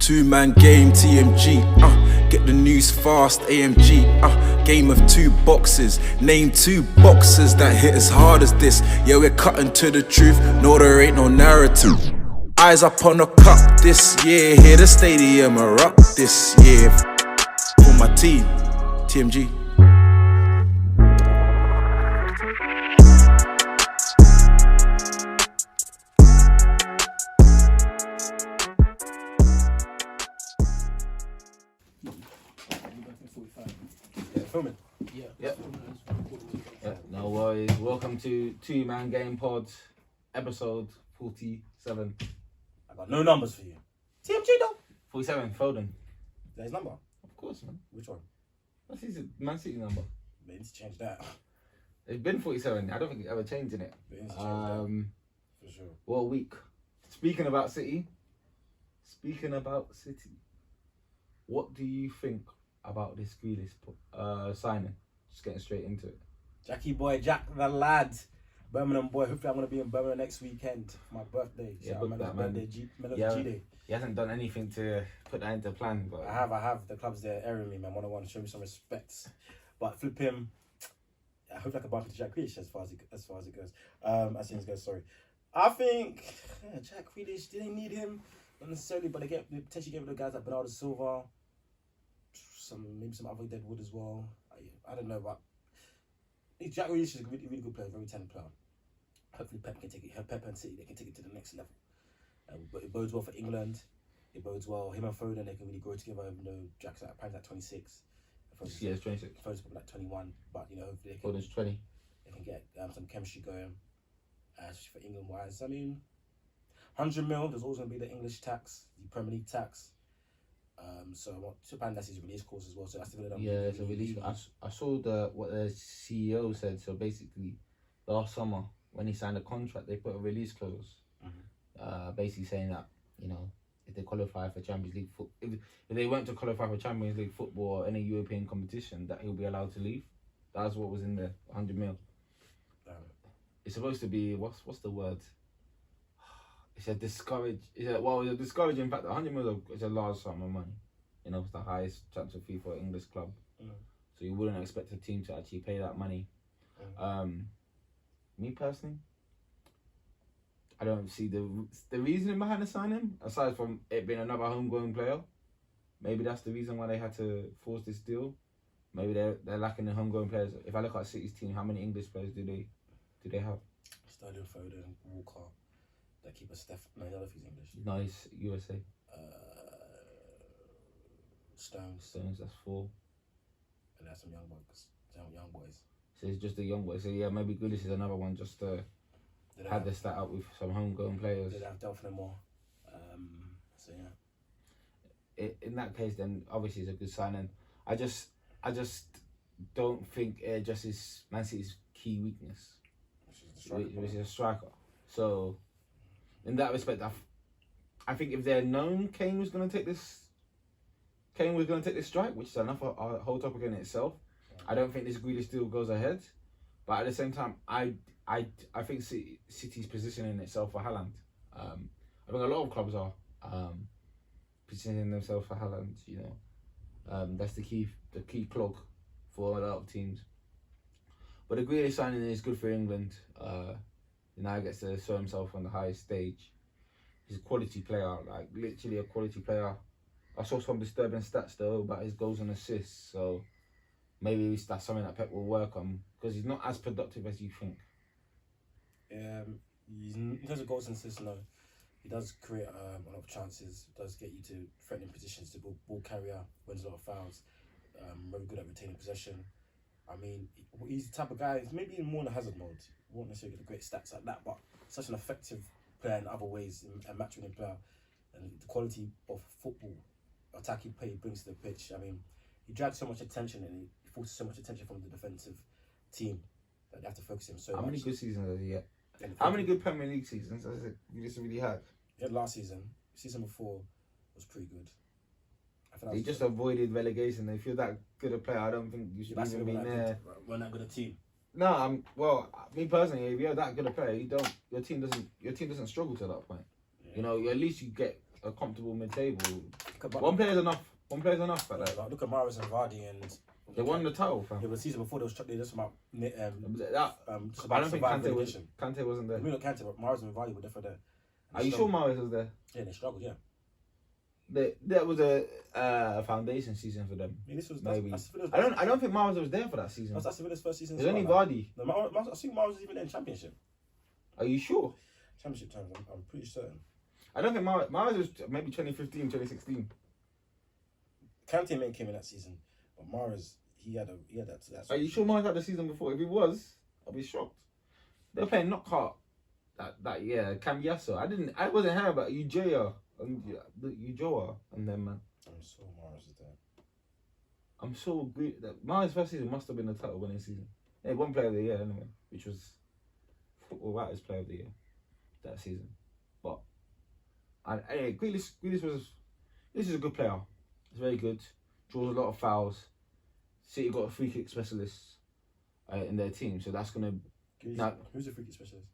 Two-man game, TMG, get the news fast, AMG, game of two boxes. Name two boxers that hit as hard as this. Yeah, we're cutting to the truth, no, there ain't no narrative. Eyes up on the cup this year, hear the stadium erupt this year. For my team, TMG. Yeah. No worries. Welcome to Two Man Game Pod, episode 47. I got no numbers for you. TMG though. 47, Foden. There's number. Of course, man. Which one? That's his Man City number. They need to change that. It's been 47. I don't think it's ever changed in it. They need to change that. For sure. What a week. Speaking about City, what do you think about this Grealish signing? Just getting straight into it. Jackie boy, Jack the lad. Birmingham boy. Hopefully I'm going to be in Birmingham next weekend for my birthday. Yeah, so book that, birthday, G-Day. He hasn't done anything to put that into plan. But I have. The club's there airing me, man. 101, show me some respect. But flip him. I hope I can bump into Jack Grealish as far as it goes. As things go, sorry. I think Jack Grealish, didn't need him. Not necessarily, but they potentially get rid of guys like Bernardo Silva. Maybe some other Deadwood as well. I don't know, but Jack Grealish is a really, really good player, very talented player. Hopefully Pep can take it. Pep and City, they can take it to the next level. But it bodes well for England. It bodes well. Him and Foden, they can really grow together. Even though Jack's apparently 26. yeah, it's 26. Foden's probably 21. But hopefully they can. Foden's 20. They can get some chemistry going. For England wise, I mean, 100 mil. There's always going to be the English tax, the Premier League tax. So that's his release course as well. So that's the it's a release. I saw what the CEO said. So basically, last summer when he signed a contract, they put a release clause, basically saying that if they qualify for Champions League if they weren't to qualify for Champions League football or any European competition, that he'll be allowed to leave. That's what was in the 100 mil. It's supposed to be what's the word? It's a discouraging fact. 100 mil is a large sum of money. It's the highest transfer fee for an English club. So you wouldn't expect a team to actually pay that money. Me personally, I don't see the reasoning behind the signing, aside from it being another homegrown player. Maybe that's the reason why they had to force this deal. Maybe they're lacking the homegrown players. If I look at City's team, how many English players do they have? Sterling, Foden, Walker. That keeper Steph. No, I don't know if he's English. No, he's USA. Stones, that's 4. And there's some young boys. So it's just the young boys. So yeah, maybe Grealish is another one just to have the stat up with some homegrown players. They don't have Delph no more. So yeah. In that case, then obviously it's a good signing. I just don't think it addresses Man City's key weakness, which is a striker. So in that respect, I think if they're known Kane was going to take this strike, which is a whole topic in itself. I don't think this Grealish deal goes ahead, but at the same time, I think City's positioning itself for Haaland. I think a lot of clubs are positioning themselves for Haaland. That's the key clog for a lot of teams. But the Grealish signing is good for England. Now he gets to show himself on the highest stage. He's a quality player, like literally a quality player. I saw some disturbing stats though about his goals and assists, so maybe that's something that Pep will work on, because he's not as productive as you think. In terms of goals and assists, no. He does create a lot of chances, does get you to threatening positions, to ball carrier, wins a lot of fouls, very good at retaining possession. I mean, he's the type of guy, maybe more in the hazard mode. He won't necessarily get the great stats like that, but such an effective player in other ways, a match-winning player. And the quality of football, attacking play he brings to the pitch. I mean, he drags so much attention and he forces so much attention from the defensive team that they have to focus him so much. How many good seasons has he had? How many good Premier League seasons has he really had? He had last season. Season before was pretty good. He just avoided relegation. If you're that good a player, I don't think you should even be there. We're not good a team. No, me personally, if you're that good a player, your team doesn't struggle to that point. Yeah. At least you get a comfortable mid-table. Look at One player's enough. One player's enough. But like, look at Mahrez and Vardy, and they won the title, fam. yeah, but the season before they just about I just don't about think Kante wasn't there. I mean, not Kante, but Mahrez and Vardy were definitely there. Are you sure Mahrez was there? Yeah, they struggled. Yeah. That was a foundation season for them. I mean, this was Maybe. that's I don't think Mahrez was there for that season. That's Sevilla's first season. It was only Vardy. No, I think Mahrez was even in Championship. Are you sure? Championship times, I'm pretty certain. I don't think Mahrez was maybe 2015, 2016. Kante came in that season, but Mahrez he had that. Are you sure Mahrez had the season before? If he was, I'll be shocked. They were playing knockout that year. Cambiasso. I wasn't hearing about Ujoa and them, man. I'm sure Mahrez is there. I'm so great that Mahrez's first season must have been the title winning season. He won Player of the Year anyway, which was Football Writers Player of the Year that season. But anyway, Grealish is a good player. He's very good. Draws a lot of fouls. City got a free kick specialist in their team, so that's gonna. Who's the free kick specialist?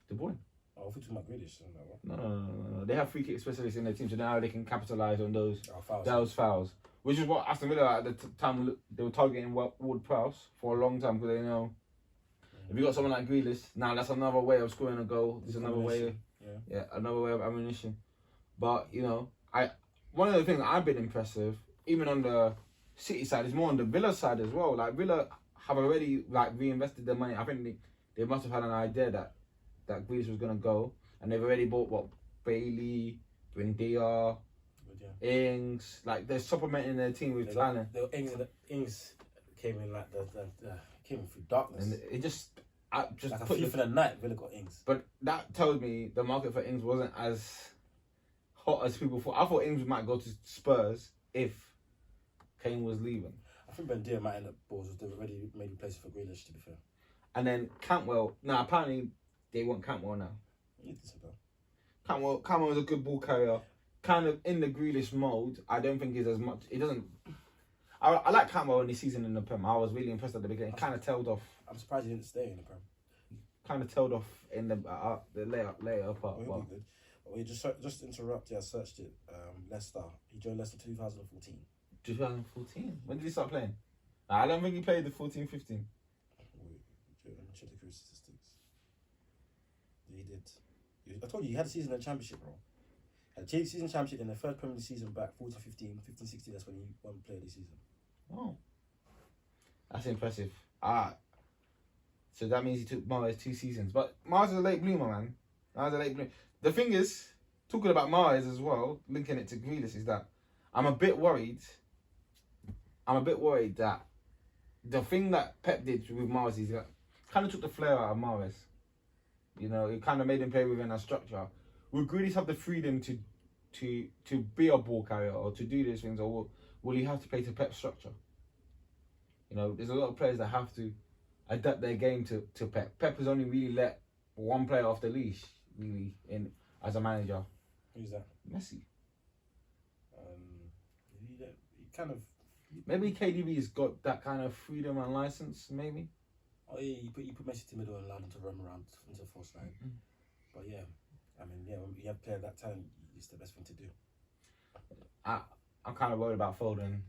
De Bruyne. Oh, if we're talking about Grealish, No. They have free kick specialists in their team, so now they can capitalise on those fouls. Which is what Aston Villa at the time they were targeting Ward-Prowse for a long time because they know if you got someone like Grealish, now that's another way of scoring a goal. There's another way, another way of ammunition. But you know, one of the things that I've been impressive, even on the City side, is more on the Villa side as well. Like Villa have already reinvested their money. I think they must have had an idea that Grealish was gonna go, and they've already bought Bailey, Buendia, Ings. Like they're supplementing their team with talent. Ings came in like the came in through darkness, and it just like a thief in the night. Villa got Ings, but that told me the market for Ings wasn't as hot as people thought. I thought Ings might go to Spurs if Kane was leaving. I think Buendia might end up balls. They've already made a place for Grealish, to be fair. And then Cantwell. Now apparently they want Cantwell now. Cantwell is a good ball carrier. Kind of in the Grealish mode. I don't think he's as much. He doesn't. I like Cantwell in his season in the Prem. I was really impressed at the beginning. He kind of tailed off. I'm surprised he didn't stay in the Prem. Kind of tailed off in the later part. Well, we just interrupt. Yeah, I searched it. Leicester. He joined Leicester 2014. 2014. When did he start playing? I don't think he played the 14-15. Wait, let me check the career statistics. He did. I told you he had a season in the Championship, bro. Had a season Championship in the first Premier League season back 14-15, 15-16. That's when he won Player of the Season. Oh, that's impressive. So that means he took Mahrez 2 seasons. But Mahrez is a late bloomer, man. Mahrez is a late bloomer. The thing is, talking about Mahrez as well, linking it to Grealish, is that I'm a bit worried that the thing that Pep did with Mahrez is that kind of took the flair out of Mahrez. You know, it kind of made him play within a structure. Will Grealish have the freedom to be a ball carrier or to do these things, or will he have to play to Pep's structure? You know, there's a lot of players that have to adapt their game to Pep. Pep has only really let one player off the leash, really, as a manager. Who's that? Messi. He kind of. Maybe KDB's got that kind of freedom and license, maybe. Oh yeah, you put Messi to middle and allowed him to roam around into the false line. Mm-hmm. But yeah, I mean, yeah, when you have a player that talent, it's the best thing to do. I'm kind of worried about Foden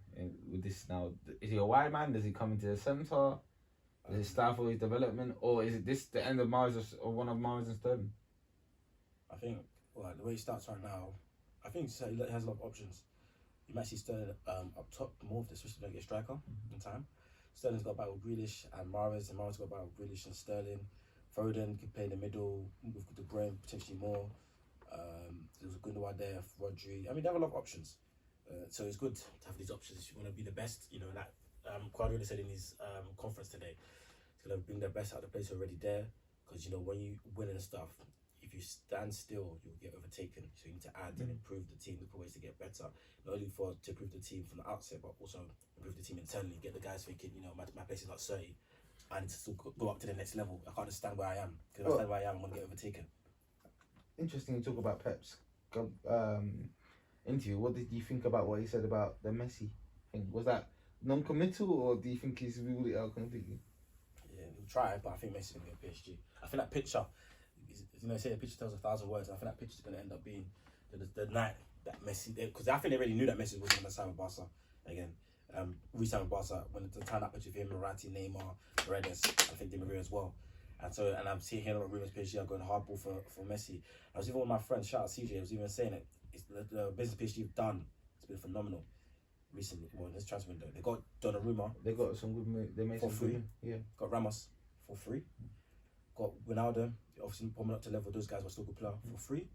with this now. Is he a wide man? Does he come into the centre? Is it stifle his development, or is it this the end of Mahrez or one of Mahrez and Sterling? I think the way he starts right now, I think he has a lot of options. You might see Sterling up top more, especially when he gets striker in time. Sterling's got a battle with Grealish and Mahrez got a battle with Grealish and Sterling. Foden can play in the middle with De Bruyne potentially more. There's a Gundogan there, Rodri. I mean, they have a lot of options. So it's good to have these options if you want to be the best. You know, like Guardiola said in his conference today, he's going to bring the best out of the players already there. Because, you know, when you win and stuff, if you stand still, you'll get overtaken. So you need to add and improve the team, look for ways to get better. Not only to improve the team from the outset, but also improve the team internally. Get the guys thinking, you know, my place is not 30. I need to still go up to the next level. I can't just stand where I am. Because if I stand where I am, I'm going to get overtaken. Interesting you talk about Pep's interview. What did you think about what he said about the Messi thing? Was that non-committal, or do you think he's ruled it out completely? Yeah, he'll try, but I think Messi's going to be a PSG. I think that picture, you know, say a picture tells 1,000 words. I think that picture's going to end up being the night that Messi, because I think they already knew that Messi wasn't going to sign with Barca again. Re-sign with Barca when the time happened with him, Morati, Neymar, Paredes, I think Di Maria as well. And I'm seeing here a lot of rumors PSG are going hardball for Messi. I was even with my friend, shout out CJ, I was even saying it. It's the business PSG have done. It's been phenomenal recently. Well, in this transfer window, they got Donnarumma. They got some good. They made for some free. good. Yeah. Got Ramos for free. Got Ronaldo. Obviously, probably not to level. Those guys were still good player for free.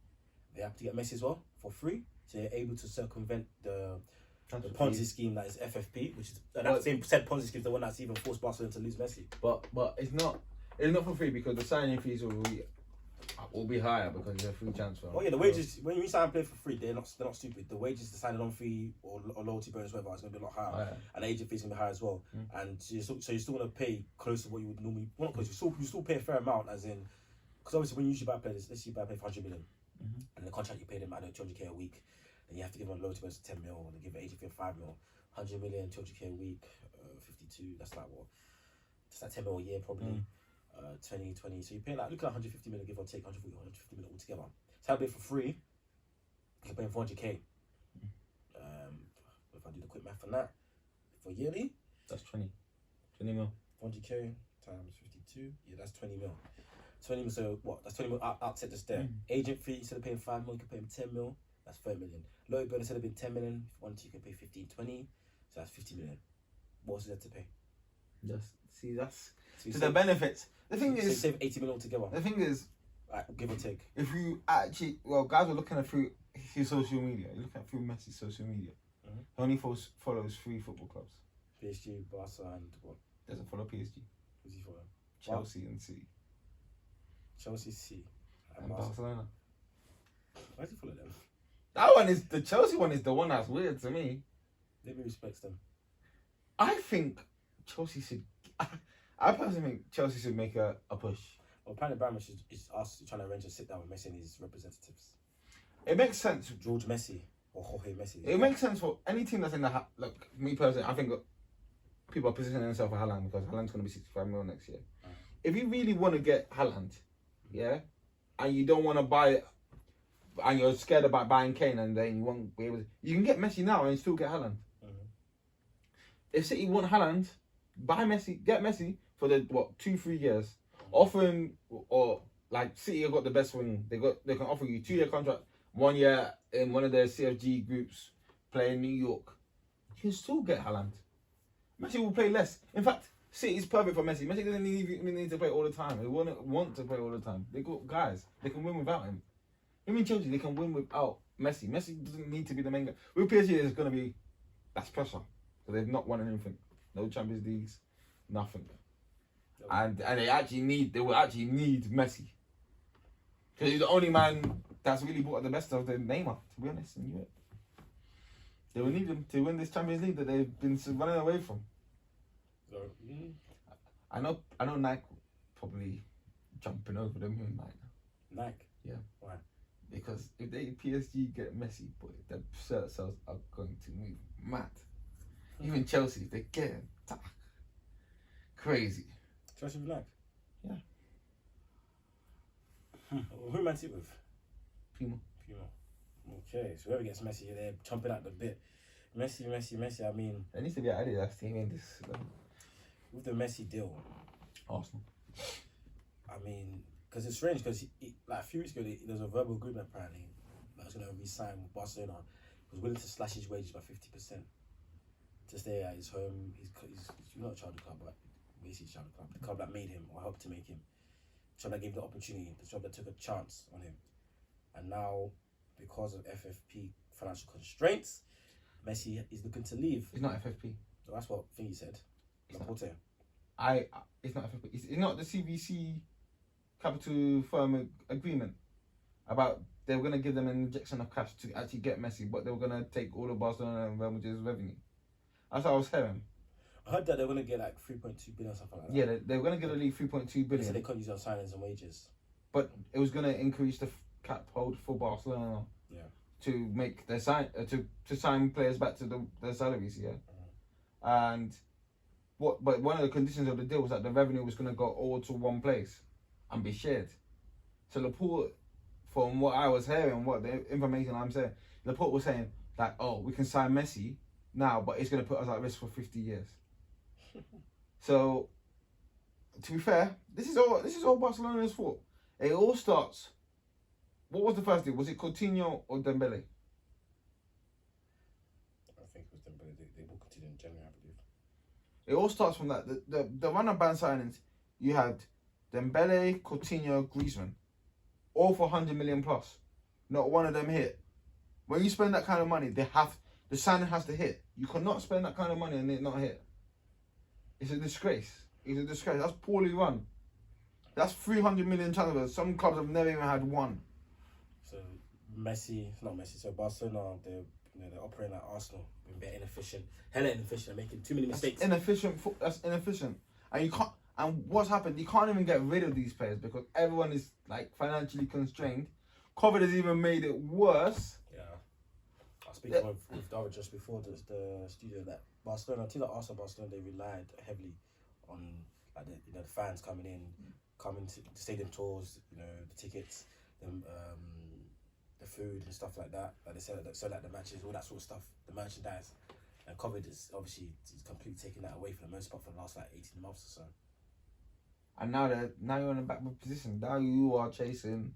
They have to get Messi as well for free. So they're able to circumvent the Ponzi scheme that is FFP, which is that same said Ponzi scheme is the one that's even forced Barcelona to lose Messi. But it's not for free because the signing fees will be higher because it's a free transfer. Oh yeah, the wages when you sign a player for free, they're not stupid. The wages, the signing on fee or loyalty bonus, whatever, is going to be a lot higher, and the agent fees going to be higher as well. And so you're still going to pay close to what you would normally. Well, not close. You still pay a fair amount, as in, because obviously when you usually buy players, let's say you buy a player for 100 million, and the contract you pay them, I don't know, 200k a week. Then you have to give them a loyalty bonus of 10 mil, and they give an agent fee of 5 mil, 100 million, 200k a week, 52. That's like what? It's like 10 mil a year probably. 20, so you pay like, look at 150 million, give or take 140, 150 million altogether. So I'll be for free, you're paying 400k. If I do the quick math on that, for yearly, that's 20 mil. 400k times 52, yeah, that's 20 mil. 20 mil, so what? That's 20 mil outset just there. Agent fee, instead of paying 5 mil, you can pay him 10 mil, that's 30 million. Loyalty bonus, instead of being 10 million, if you wanted to, you can pay 15, 20, so that's 50 million. What else is there to pay? That's so the benefits. The thing is, save 80 million altogether. The thing is, give or take. If you actually, guys are looking at through his social media. You're looking at through Messi's social media. He only follows 3 football clubs. PSG, Barca, and what? Doesn't follow PSG. Who's he follow? Chelsea and City. Chelsea, C, and Barcelona. Why does he follow them? That one is the Chelsea one is the one that's weird to me. Maybe respects them. I think Chelsea should. I personally think Chelsea should make a push. Well, apparently Abramovich is us trying to arrange a sit down with Messi and his representatives. It makes sense. George Messi or Jorge Messi. It makes sense for any team that's in the like me personally. I think people are positioning themselves for Haaland because Haaland's going to be 65 mil next year. If you really want to get Haaland, yeah, and you don't want to buy, and you're scared about buying Kane, and then you won't be able to, you can get Messi now and still get Haaland. If City want Haaland, buy Messi, get Messi for the 2-3 years. Offer him, or like City have got the best wing. They can offer you 2-year contract, 1 year in one of their CFG groups, play in New York. You can still get Haaland. Messi will play less. In fact, City is perfect for Messi. Messi doesn't even need to play all the time. They want to play all the time. They got guys. They can win without him. Even Chelsea, they can win without Messi. Messi doesn't need to be the main guy. With PSG, it's going to be that's pressure. So they've not won anything. No Champions Leagues, nothing. And they will actually need Messi. Because he's the only man that's really brought the best of the Neymar, to be honest. And they will need him to win this Champions League that they've been running away from. So, I know Nike probably jumping over them here in Nike? Yeah. Why? Because if they PSG get Messi, boy, the shirt sales are going to move mad. Even Chelsea, they're getting crazy. Chelsea with Nike? Yeah. Who Man City with? Puma. Okay, so whoever gets Messi, they're jumping at the bit. Messi, I mean... There needs to be an Adidas team in this. With the Messi deal. Arsenal. I mean, because it's strange, because like a few weeks ago, there was a verbal agreement apparently that was going to re-sign with Barcelona. He was willing to slash his wages by 50% to stay at his home. He's not a child of the club, but basically a child of the club. The club that made him or helped to make him. The club that gave him the opportunity. The club that took a chance on him. And now, because of FFP financial constraints, Messi is looking to leave. It's not FFP. So that's what Thingy said. Laporte. It's not FFP. It's not the CVC capital firm agreement about they were going to give them an injection of cash to actually get Messi, but they were going to take all of Barcelona and Real Madrid's revenue. That's what I was hearing. I heard that they were going to get like 3.2 billion or something like that. Yeah, they were going to get at least 3.2 billion. They said they couldn't use it on signings and wages. But it was going to increase the cap hold for Barcelona. Yeah. To make their to sign players back to their salaries, yeah. And but one of the conditions of the deal was that the revenue was going to go all to one place and be shared. So Laporte from what I was hearing, what the information I'm saying, Laporte was saying that, oh, we can sign Messi now, but it's going to put us at risk for 50 years. So, to be fair, this is all Barcelona's fault. It all starts. What was the first deal? Was it Coutinho or Dembele? I think it was Dembele. They will continue in January, I believe. It all starts from that. The run of band signings, you had Dembele, Coutinho, Griezmann, all for 100 million plus. Not one of them hit. When you spend that kind of money, the signing has to hit. You cannot spend that kind of money and it not hit. It's a disgrace. It's a disgrace. That's poorly run. That's 300 million transfers. Some clubs have never even had one. So not Messi. So Barcelona, they're operating like Arsenal, being very inefficient, hella inefficient, making too many mistakes. That's inefficient. And you can't. And what's happened? You can't even get rid of these players because everyone is like financially constrained. COVID has even made it worse. Yeah. I was speaking with David just before the studio that Barcelona, team like Arsenal, Barcelona, they relied heavily on like the fans coming to the stadium tours, the tickets, the food and stuff like that. Like they sell like the matches, all that sort of stuff, the merchandise. And COVID is obviously completely taking that away for the most part for the last like 18 months or so. And now you're in a backward position. Now you are chasing.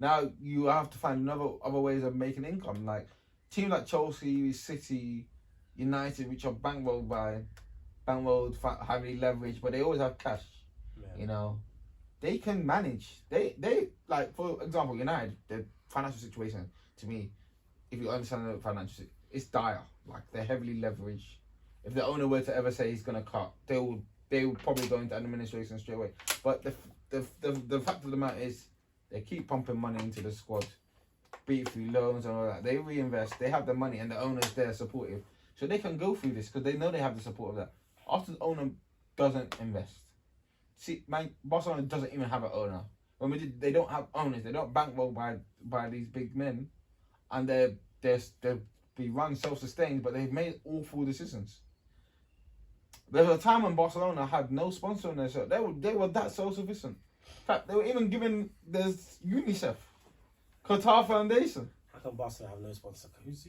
Now you have to find other ways of making income. Like teams like Chelsea, City, United, which are bankrolled, heavily leveraged, but they always have cash. Yeah. They can manage. They like, for example, United, their financial situation, to me, if you understand the financial, it's dire. Like they're heavily leveraged. If the owner were to ever say he's gonna cut, they would probably go into administration straight away. But the fact of the matter is, they keep pumping money into the squad, be it through loans and all that. They reinvest. They have the money, and the owner's there supportive, so they can go through this because they know they have the support of that. After the owner doesn't invest, see, Barcelona doesn't even have an owner. They don't have owners. They don't bankroll by these big men, and they're be run self-sustained, but they've made awful decisions. There was a time when Barcelona had no sponsor on their shirt. They were that self-sufficient. In fact, they were even given there's UNICEF, Qatar Foundation. How come Barcelona have no sponsor? Who's